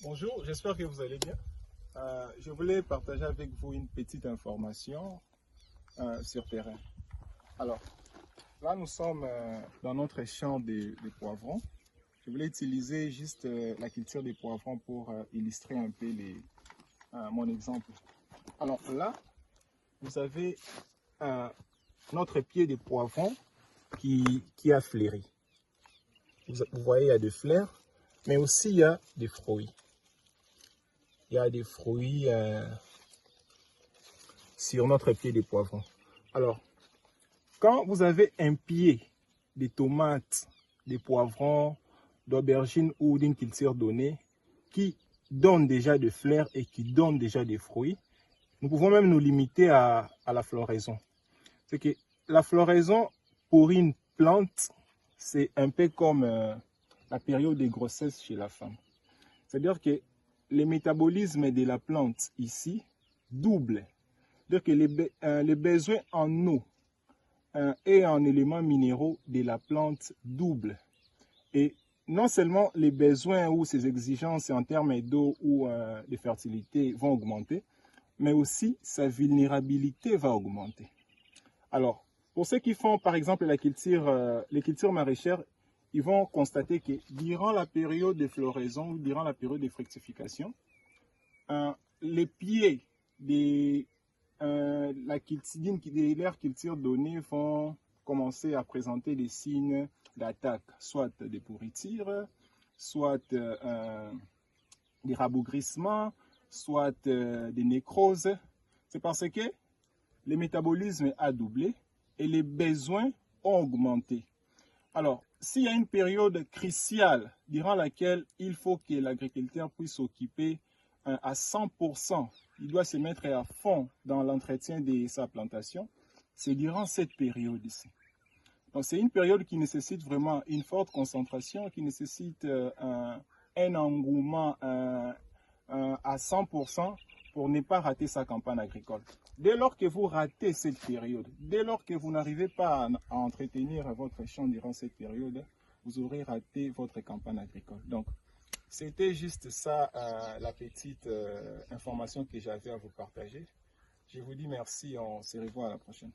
Bonjour, j'espère que vous allez bien. Je voulais partager avec vous une petite information sur terrain. Alors, là, nous sommes dans notre champ de poivrons. Je voulais utiliser juste la culture des poivrons pour illustrer un peu mon exemple. Alors là, vous avez notre pied de poivron qui a fleuri. Vous voyez, il y a des fleurs, mais aussi il y a des fruits. Il y a des fruits sur notre pied de poivron. Alors, quand vous avez un pied de tomates, de poivrons, d'aubergines ou d'une culture donnée qui donne déjà des fleurs et qui donne déjà des fruits, nous pouvons même nous limiter à la floraison. C'est que la floraison pour une plante, c'est un peu comme la période de grossesse chez la femme. C'est-à-dire que le métabolisme de la plante ici double. C'est-à-dire que les besoins en eau et en éléments minéraux de la plante doublent. Et non seulement les besoins ou ses exigences en termes d'eau ou de fertilité vont augmenter, mais aussi sa vulnérabilité va augmenter. Alors, pour ceux qui font par exemple les cultures maraîchères, ils vont constater que durant la période de floraison ou durant la période de fructification, les pieds de leur culture donnée vont commencer à présenter des signes d'attaque, soit de pourriture, soit des rabougrissements, soit des nécroses. C'est parce que le métabolisme a doublé et les besoins ont augmenté. Alors, s'il y a une période cruciale durant laquelle il faut que l'agriculteur puisse s'occuper à 100%, il doit se mettre à fond dans l'entretien de sa plantation, c'est durant cette période ici. Donc, c'est une période qui nécessite vraiment une forte concentration, qui nécessite un engouement à 100% pour ne pas rater sa campagne agricole. Dès lors que vous ratez cette période, dès lors que vous n'arrivez pas à entretenir votre champ durant cette période, vous aurez raté votre campagne agricole. Donc, c'était juste ça, la petite information que j'avais à vous partager. Je vous dis merci, on se revoit à la prochaine.